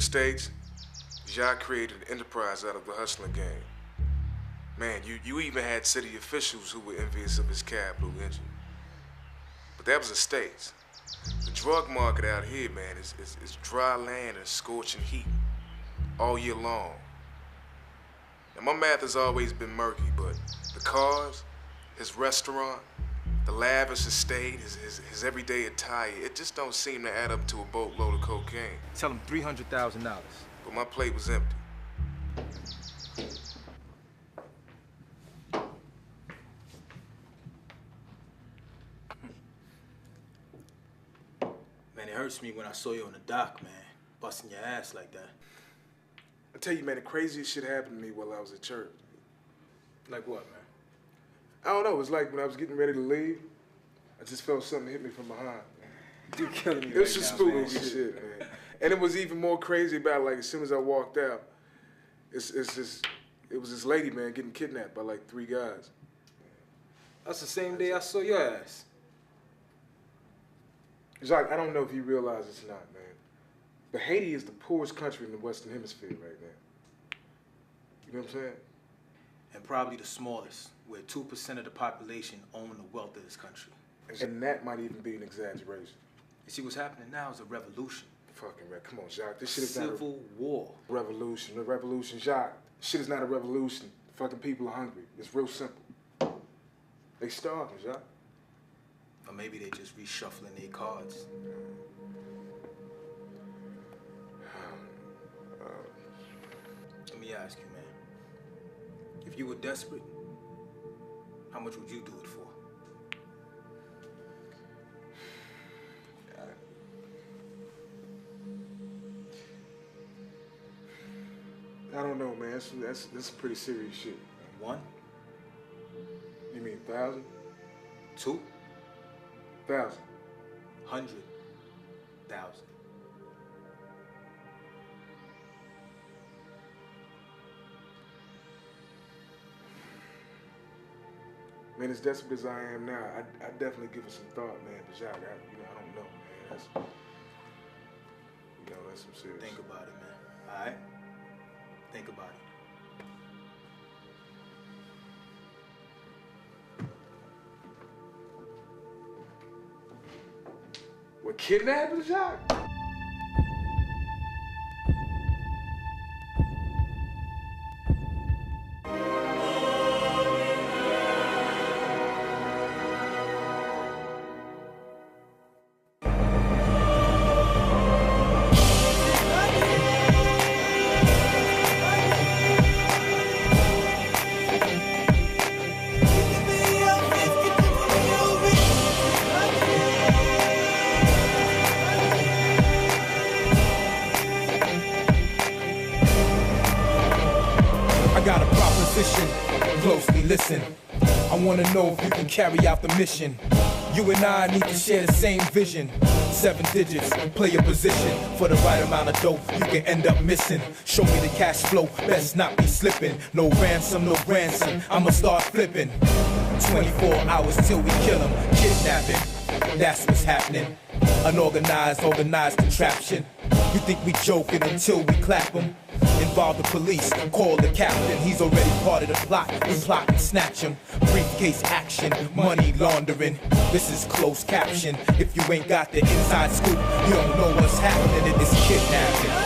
States, Jacques created an enterprise out of the hustling game. Man, you even had city officials who were envious of his cab blue engine. But that was the States. The drug market out here, man, is dry land and scorching heat all year long. And my math has always been murky, but the cars, his restaurant, the lavish estate, his everyday attire, it just don't seem to add up to a boatload of cocaine. Tell him $300,000. But my plate was empty. Man, it hurts me when I saw you on the dock, man. Busting your ass like that. I tell you, man, the craziest shit happened to me while I was at church. Like what, man? I don't know, it was like when I was getting ready to leave, I just felt something hit me from behind. You're killing me. It was just spooky shit, man. And it was even more crazy about it, like as soon as I walked out, it was this lady, man, getting kidnapped by like 3 guys. That's the same day I saw your ass. Jacques, I don't know if you realize it's not, man, but Haiti is the poorest country in the Western Hemisphere right now. You know what I'm saying? And probably the smallest, where 2% of the population own the wealth of this country. And that might even be an exaggeration. You see, what's happening now is a revolution. Fucking man, come on, Jacques. This shit is not a civil war. Revolution. A revolution, Jacques. Shit is not a revolution. Fucking people are hungry. It's real simple. They starving, Jacques. Or maybe they just reshuffling their cards. Let me ask you, man. If you were desperate, how much would you do it for? I don't know, man. That's pretty serious shit. 1? You mean 1,000? 2? 1,000. 100,000. Man, as desperate as I am now, I definitely give it some thought, man. But Jacques, I don't know, man. That's some serious. Think about it, man. All right? Think about it. What, kidnapping, Jacques? Closely listen. I wanna know if you can carry out the mission. You and I need to share the same vision. 7 digits, play a position. For the right amount of dope, you can end up missing. Show me the cash flow, best not be slipping. No ransom, no ransom, I'ma start flipping. 24 hours till we kill him. Kidnapping, that's what's happening. Unorganized, organized contraption. You think we joking until we clap him? Involve the police, call the captain. He's already part of the plot. We plot and snatch him. Briefcase action, money laundering. This is closed caption. If you ain't got the inside scoop, you don't know what's happening. It is kidnapping.